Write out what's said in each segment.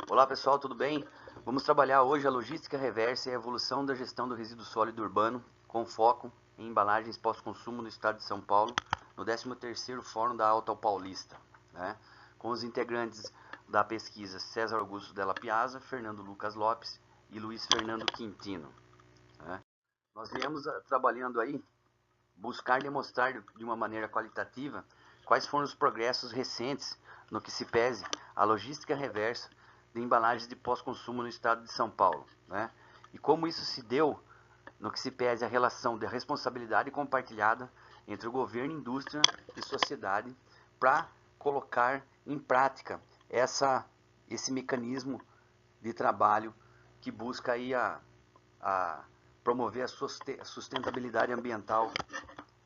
Olá pessoal, tudo bem? Vamos trabalhar hoje a logística reversa e a evolução da gestão do resíduo sólido urbano, com foco em embalagens pós-consumo no estado de São Paulo, no 13º Fórum da Alta Paulista, né? Com os integrantes da pesquisa César Augusto Della Piazza, Fernando Lucas Lopes e Luiz Fernando Quintino, né? Nós viemos trabalhando aí, buscar demonstrar de uma maneira qualitativa quais foram os progressos recentes no que se pese a logística reversa de embalagens de pós-consumo no estado de São Paulo, né? E como isso se deu no que se pese a relação de responsabilidade compartilhada entre o governo, indústria e sociedade para colocar em prática esse mecanismo de trabalho que busca aí a promover a sustentabilidade ambiental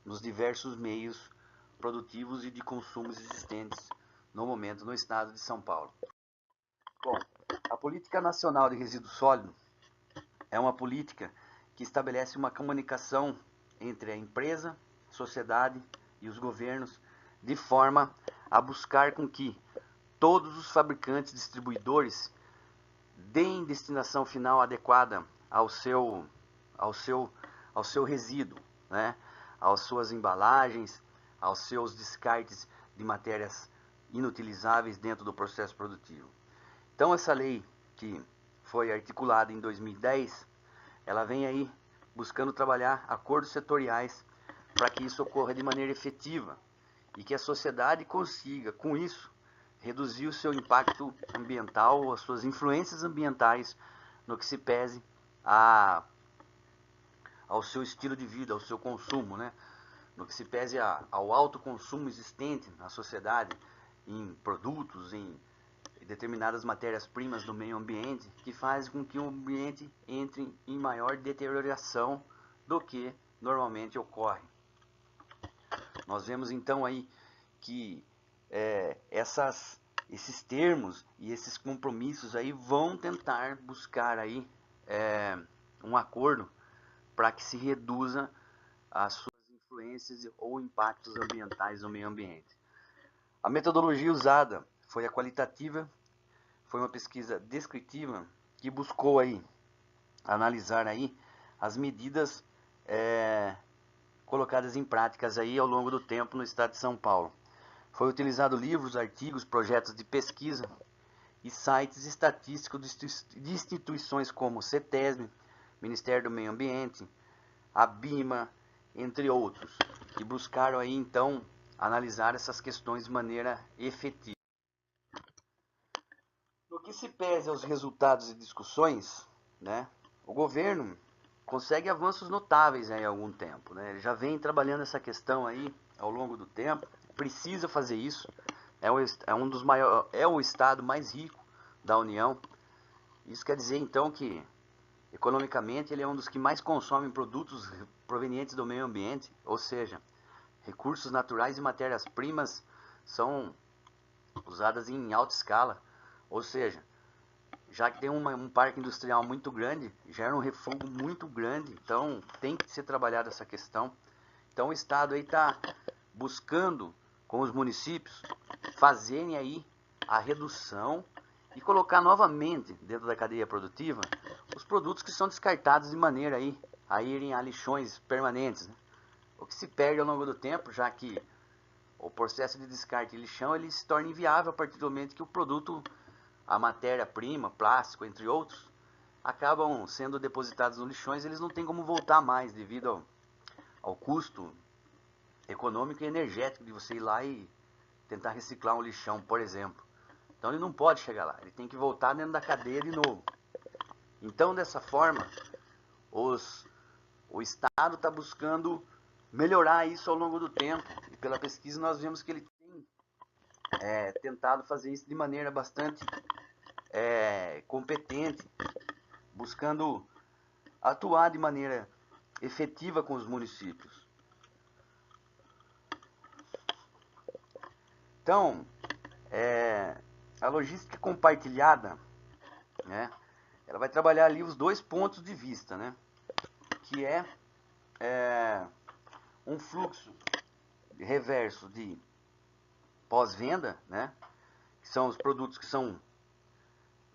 nos diversos meios produtivos e de consumos existentes no momento no estado de São Paulo. Bom, a Política Nacional de Resíduo Sólido é uma política que estabelece uma comunicação entre a empresa, sociedade e os governos, de forma a buscar com que todos os fabricantes distribuidores deem destinação final adequada ao seu resíduo, né? Às suas embalagens, aos seus descartes de matérias inutilizáveis dentro do processo produtivo. Então essa lei que foi articulada em 2010, ela vem aí buscando trabalhar acordos setoriais para que isso ocorra de maneira efetiva e que a sociedade consiga, com isso, reduzir o seu impacto ambiental, as suas influências ambientais no que se pese ao seu estilo de vida, ao seu consumo, né? No que se pese ao alto consumo existente na sociedade em produtos, em determinadas matérias-primas do meio ambiente, que faz com que o ambiente entre em maior deterioração do que normalmente ocorre. Nós vemos então aí que esses termos e esses compromissos aí vão tentar buscar aí um acordo para que se reduza as suas influências ou impactos ambientais no meio ambiente. A metodologia usada foi a qualitativa, foi uma pesquisa descritiva que buscou aí analisar aí as medidas colocadas em práticas aí ao longo do tempo no estado de São Paulo. Foi utilizado livros, artigos, projetos de pesquisa e sites estatísticos de instituições como o CETESB, Ministério do Meio Ambiente, a BIMA, entre outros, que buscaram aí então analisar essas questões de maneira efetiva. No que se pese aos resultados e discussões, né, o governo consegue avanços notáveis aí há algum tempo, né? Ele já vem trabalhando essa questão aí ao longo do tempo, precisa fazer isso, é o estado mais rico da União. Isso quer dizer então que economicamente ele é um dos que mais consomem produtos provenientes do meio ambiente, ou seja, recursos naturais e matérias-primas são usadas em alta escala, ou seja, já que tem um parque industrial muito grande, gera um refugo muito grande, então tem que ser trabalhada essa questão. Então o Estado aí está buscando com os municípios fazerem aí a redução e colocar novamente dentro da cadeia produtiva os produtos que são descartados de maneira aí a irem a lixões permanentes, né? O que se perde ao longo do tempo, já que o processo de descarte de lixão ele se torna inviável a partir do momento que o produto, a matéria-prima, plástico, entre outros, acabam sendo depositados no lixões, eles não têm como voltar mais devido ao custo econômico e energético de você ir lá e tentar reciclar um lixão, por exemplo. Então ele não pode chegar lá, ele tem que voltar dentro da cadeia de novo. Então dessa forma, o Estado está buscando melhorar isso ao longo do tempo. E pela pesquisa nós vemos que ele tem tentado fazer isso de maneira bastante competente, buscando atuar de maneira efetiva com os municípios. Então, a logística compartilhada, né, ela vai trabalhar ali os dois pontos de vista, né, que um fluxo reverso de pós-venda, né, que são os produtos que são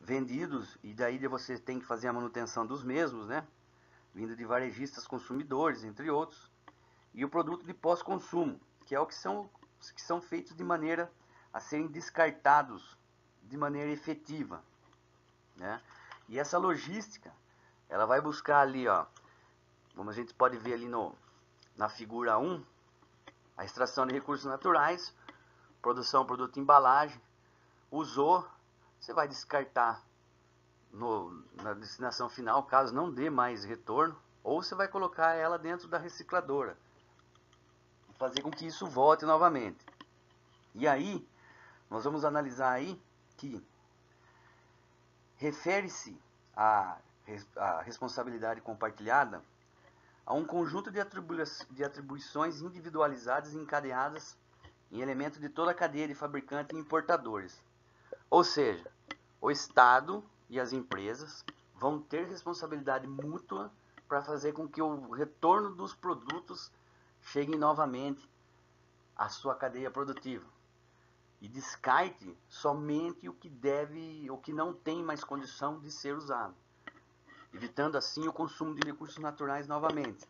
vendidos, e daí você tem que fazer a manutenção dos mesmos, né? Vindo de varejistas, consumidores, entre outros. E o produto de pós-consumo, que é o que são feitos de maneira a serem descartados de maneira efetiva, né? E essa logística, ela vai buscar ali, ó, como a gente pode ver ali na figura 1, a extração de recursos naturais, produção, produto, embalagem, usou, você vai descartar na destinação final, caso não dê mais retorno, ou você vai colocar ela dentro da recicladora, fazer com que isso volte novamente. E aí, nós vamos analisar aí que refere-se à responsabilidade compartilhada a um conjunto de atribuições individualizadas e encadeadas em elementos de toda a cadeia de fabricantes e importadores. Ou seja, o Estado e as empresas vão ter responsabilidade mútua para fazer com que o retorno dos produtos chegue novamente à sua cadeia produtiva. E descarte somente o que não tem mais condição de ser usado, evitando assim o consumo de recursos naturais novamente.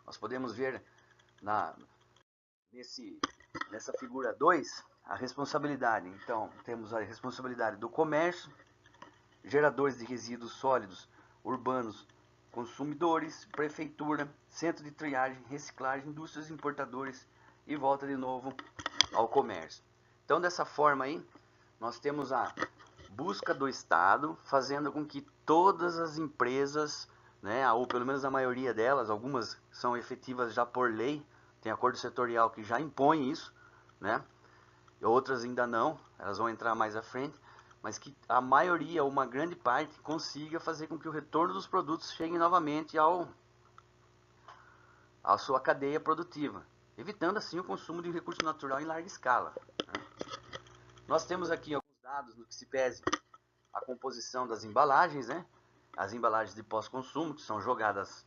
Nós podemos ver nessa figura 2 a responsabilidade. Então, temos a responsabilidade do comércio, geradores de resíduos sólidos urbanos, consumidores, prefeitura, centro de triagem, reciclagem, indústrias, importadores e volta de novo ao comércio. Então, dessa forma aí, nós temos a busca do Estado fazendo com que todas as empresas, né, ou pelo menos a maioria delas, algumas são efetivas já por lei, tem acordo setorial que já impõe isso, né? Outras ainda não, elas vão entrar mais à frente, mas que a maioria, ou uma grande parte, consiga fazer com que o retorno dos produtos chegue novamente à sua cadeia produtiva, evitando assim o consumo de recurso natural em larga escala, né? Nós temos aqui alguns dados no que se pese a composição das embalagens, né? As embalagens de pós-consumo, que são jogadas,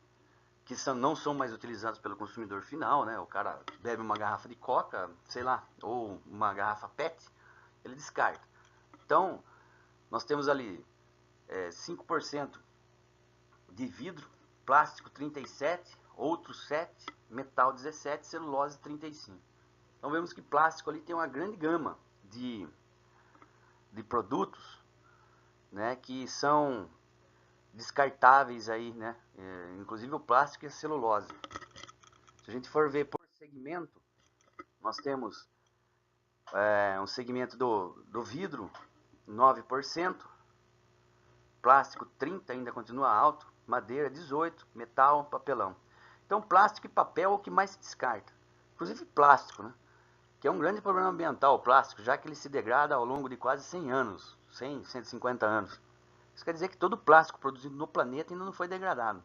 não são mais utilizadas pelo consumidor final, né? O cara bebe uma garrafa de coca, sei lá, ou uma garrafa PET, ele descarta. Então, nós temos ali 5% de vidro, plástico 37%, outro 7%, metal 17%, celulose 35%. Então vemos que plástico ali tem uma grande gama de produtos, né, que são descartáveis aí, né? Inclusive o plástico e a celulose. Se a gente for ver por segmento, nós temos um segmento do vidro, 9%, plástico 30%, ainda continua alto, madeira 18%, metal, papelão. Então plástico e papel é o que mais se descarta. Inclusive plástico, né? Que é um grande problema ambiental, o plástico, já que ele se degrada ao longo de quase 100 anos, 100, 150 anos. Isso quer dizer que todo o plástico produzido no planeta ainda não foi degradado,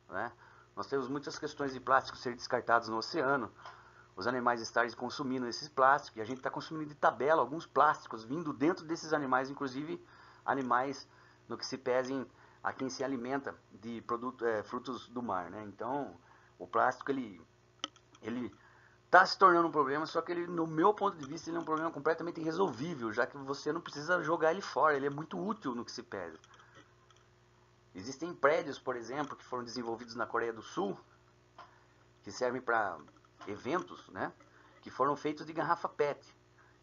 né? Nós temos muitas questões de plástico ser descartados no oceano, os animais estarem consumindo esses plásticos, e a gente está consumindo de tabela alguns plásticos vindo dentro desses animais, inclusive animais no que se pesem a quem se alimenta de frutos do mar, né? Então, o plástico ele está se tornando um problema, só que ele, no meu ponto de vista, ele é um problema completamente irresolvível, já que você não precisa jogar ele fora, ele é muito útil no que se pese. Existem prédios, por exemplo, que foram desenvolvidos na Coreia do Sul, que servem para eventos, né, que foram feitos de garrafa PET.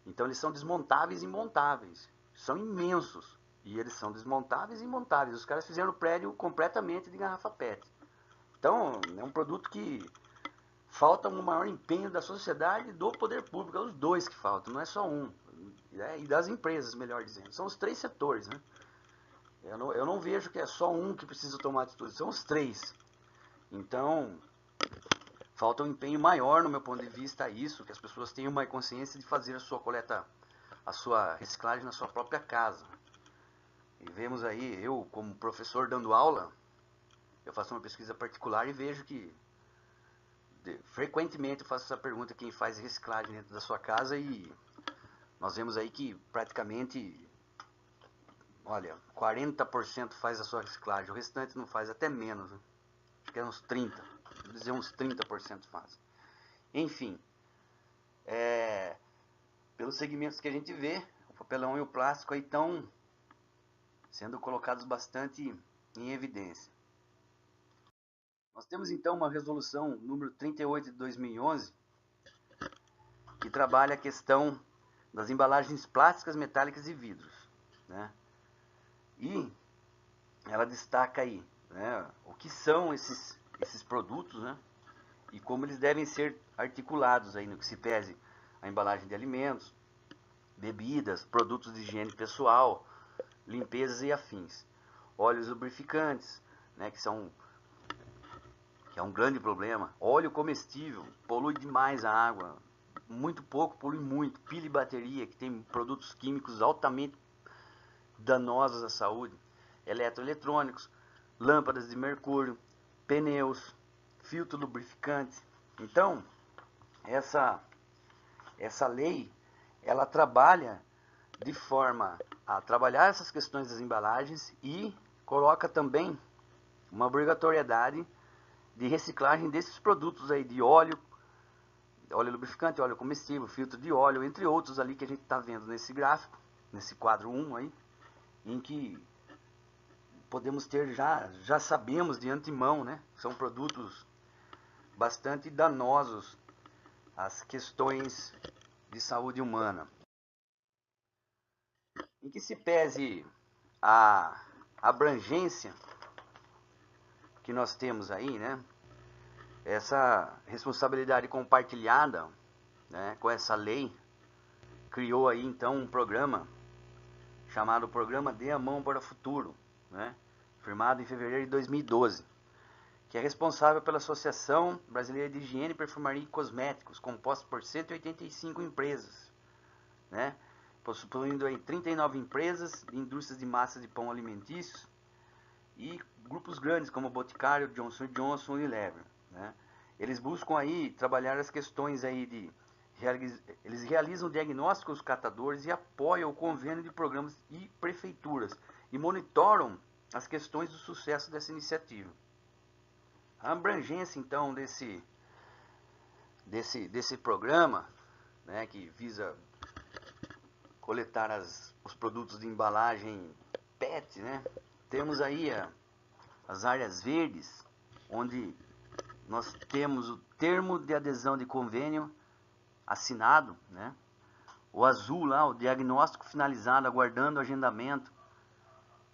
Então eles são desmontáveis e montáveis. São imensos. E eles são desmontáveis e montáveis. Os caras fizeram o prédio completamente de garrafa PET. Então é um produto que falta um maior empenho da sociedade e do poder público. É os dois que faltam, não é só um. E das empresas, melhor dizendo. São os três setores, né? Eu não vejo que é só um que precisa tomar atitude, são os três. Então, falta um empenho maior, no meu ponto de vista, a isso, que as pessoas tenham uma consciência de fazer a sua coleta, a sua reciclagem na sua própria casa. E vemos aí, eu como professor dando aula, eu faço uma pesquisa particular e vejo que frequentemente eu faço essa pergunta, quem faz reciclagem dentro da sua casa, e nós vemos aí que praticamente, olha, 40% faz a sua reciclagem, o restante não faz, até menos, né? Acho que é uns 30%, vou dizer uns 30% faz. Enfim, pelos segmentos que a gente vê, o papelão e o plástico aí estão sendo colocados bastante em evidência. Nós temos então uma resolução número 38 de 2011, que trabalha a questão das embalagens plásticas, metálicas e vidros, né? E ela destaca aí, né, o que são esses produtos, né, e como eles devem ser articulados aí no que se pese a embalagem de alimentos, bebidas, produtos de higiene pessoal, limpezas e afins. Óleos lubrificantes, né, que é um grande problema. Óleo comestível polui demais a água, muito pouco polui muito. Pilha e bateria, que tem produtos químicos altamente danosos à saúde. Eletroeletrônicos, lâmpadas de mercúrio, pneus, filtro lubrificante. Então, essa lei, ela trabalha de forma a trabalhar essas questões das embalagens e coloca também uma obrigatoriedade de reciclagem desses produtos aí de óleo lubrificante, óleo comestível, filtro de óleo, entre outros ali que a gente está vendo nesse gráfico, nesse quadro 1 aí, em que podemos ter, já sabemos de antemão, né? São produtos bastante danosos às questões de saúde humana. Em que se pese a abrangência que nós temos aí, né? Essa responsabilidade compartilhada, né, com essa lei, criou aí então um programa chamado Programa Dê a Mão para o Futuro, né, firmado em fevereiro de 2012, que é responsável pela Associação Brasileira de Higiene, Perfumaria e Cosméticos, composta por 185 empresas, né, possuindo aí 39 empresas de indústrias de massas de pão alimentícios e grupos grandes como Boticário, Johnson & Johnson e Unilever, né. Eles buscam aí trabalhar as questões aí de eles realizam diagnóstico aos catadores e apoiam o convênio de programas e prefeituras e monitoram as questões do sucesso dessa iniciativa. A abrangência então desse programa, né, que visa coletar os produtos de embalagem PET, né, temos aí as áreas verdes, onde nós temos o termo de adesão de convênio assinado, né? O azul lá, o diagnóstico finalizado, aguardando o agendamento.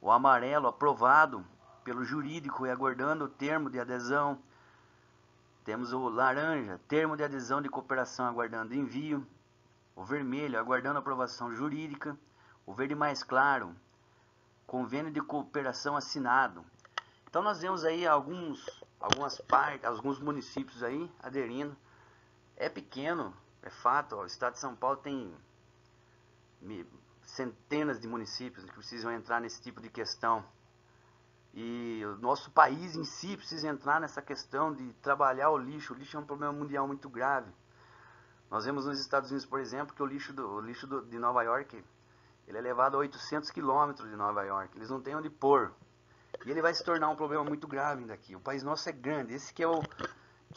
O amarelo, aprovado pelo jurídico e aguardando o termo de adesão. Temos o laranja, termo de adesão de cooperação aguardando envio. O vermelho, aguardando aprovação jurídica. O verde mais claro, convênio de cooperação assinado. Então nós vemos aí alguns municípios aí aderindo. É pequeno, é fato, ó, o estado de São Paulo tem centenas de municípios que precisam entrar nesse tipo de questão. E o nosso país em si precisa entrar nessa questão de trabalhar o lixo. O lixo é um problema mundial muito grave. Nós vemos nos Estados Unidos, por exemplo, que o lixo de Nova York, ele é levado a 800 quilômetros de Nova York. Eles não têm onde pôr. E ele vai se tornar um problema muito grave daqui. O país nosso é grande. Esse que é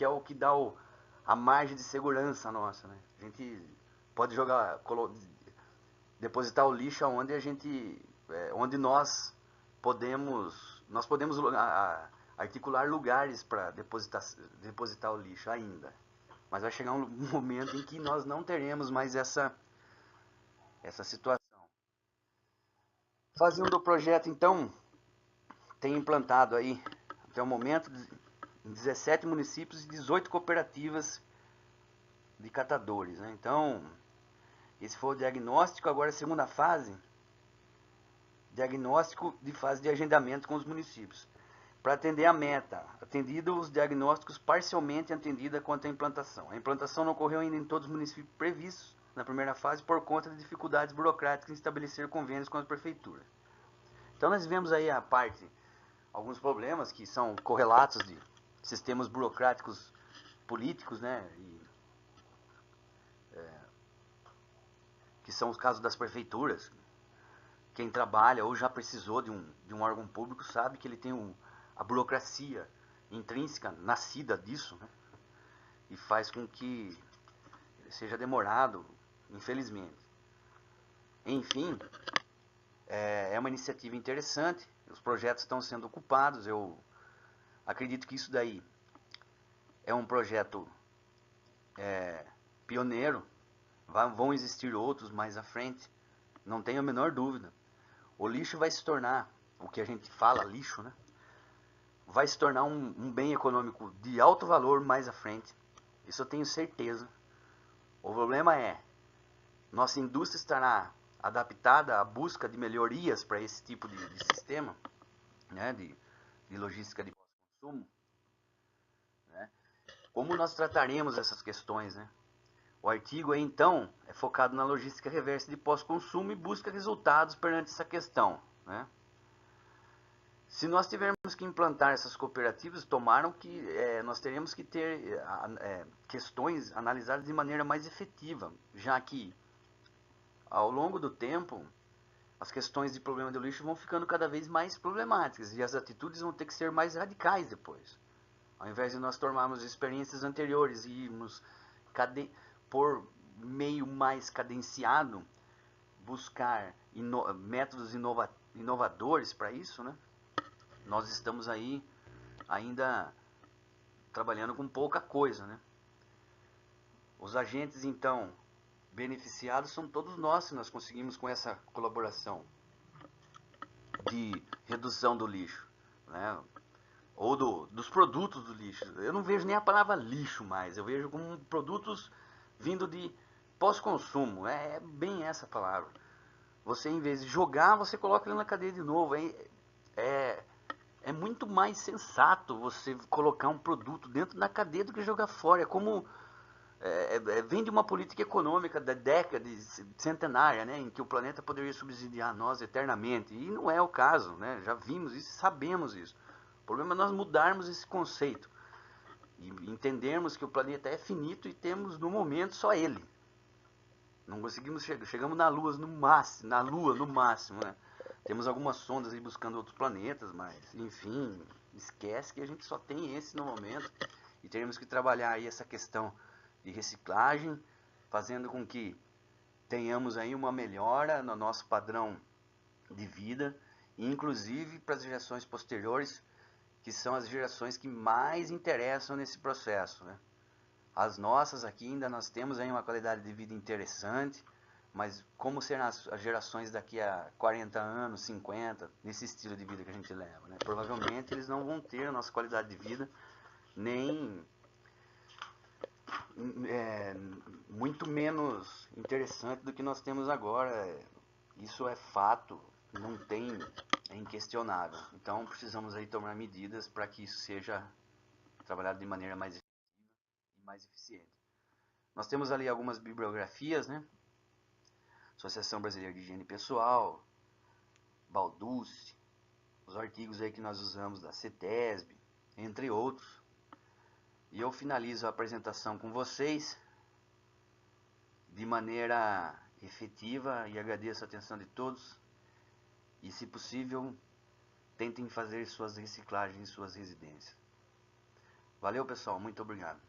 o que dá a margem de segurança nossa, né? A gente pode depositar o lixo onde onde nós podemos articular lugares para depositar o lixo ainda. Mas vai chegar um momento em que nós não teremos mais essa situação. Fazendo o projeto, então, tem implantado aí, até o momento, em 17 municípios e 18 cooperativas de catadores, né? Então, esse foi o diagnóstico. Agora a segunda fase, diagnóstico de fase de agendamento com os municípios. Para atender a meta, atendido os diagnósticos parcialmente atendida quanto à implantação. A implantação não ocorreu ainda em todos os municípios previstos na primeira fase por conta de dificuldades burocráticas em estabelecer convênios com as prefeituras. Então nós vemos aí alguns problemas que são correlatos de sistemas burocráticos políticos, né, que são os casos das prefeituras. Quem trabalha ou já precisou de um órgão público sabe que ele tem a burocracia intrínseca, nascida disso, né, e faz com que ele seja demorado, infelizmente. Enfim, É uma iniciativa interessante, os projetos estão sendo ocupados, eu acredito que isso daí é um projeto pioneiro, vão existir outros mais à frente, não tenho a menor dúvida. O lixo vai se tornar, o que a gente fala lixo, né? Vai se tornar um bem econômico de alto valor mais à frente, isso eu tenho certeza. O problema é, nossa indústria estará adaptada à busca de melhorias para esse tipo de sistema, né, de logística de pós-consumo, né? Como nós trataremos essas questões, né? O artigo aí, então, é focado na logística reversa de pós-consumo e busca resultados perante essa questão, né? Se nós tivermos que implantar essas cooperativas, tomaram que nós teremos que ter questões analisadas de maneira mais efetiva, já que ao longo do tempo as questões de problema do lixo vão ficando cada vez mais problemáticas e as atitudes vão ter que ser mais radicais depois. Ao invés de nós tomarmos experiências anteriores e irmos por meio mais cadenciado buscar métodos inovadores para isso, né? Nós estamos aí ainda trabalhando com pouca coisa, né? Os agentes, então, beneficiados são todos nós, se nós conseguimos com essa colaboração de redução do lixo, né? Ou dos produtos do lixo. Eu não vejo nem a palavra lixo mais, eu vejo como produtos vindo de pós-consumo, é bem essa palavra. Você, em vez de jogar, você coloca ele na cadeia de novo. É muito mais sensato você colocar um produto dentro da cadeia do que jogar fora. É como vem de uma política econômica da década centenária, né, em que o planeta poderia subsidiar nós eternamente. E não é o caso, né? Já vimos isso, sabemos isso. O problema é nós mudarmos esse conceito e entendermos que o planeta é finito e temos no momento só ele. Não conseguimos chegamos na Lua no máximo, né? Temos algumas sondas aí buscando outros planetas, mas enfim, esquece que a gente só tem esse no momento e teremos que trabalhar aí essa questão de reciclagem, fazendo com que tenhamos aí uma melhora no nosso padrão de vida, e inclusive para as gerações posteriores, que são as gerações que mais interessam nesse processo, né? As nossas aqui ainda nós temos aí uma qualidade de vida interessante, mas como serão as gerações daqui a 40 anos, 50, nesse estilo de vida que a gente leva, né? Provavelmente eles não vão ter a nossa qualidade de vida, nem muito menos interessante do que nós temos agora. Isso é fato, não tem, é inquestionável. Então precisamos aí tomar medidas para que isso seja trabalhado de maneira mais mais eficiente. Nós temos ali algumas bibliografias, né? Associação Brasileira de Higiene Pessoal, Balduce, os artigos aí que nós usamos da CETESB, entre outros. E eu finalizo a apresentação com vocês de maneira efetiva e agradeço a atenção de todos. E, se possível, tentem fazer suas reciclagens em suas residências. Valeu, pessoal. Muito obrigado.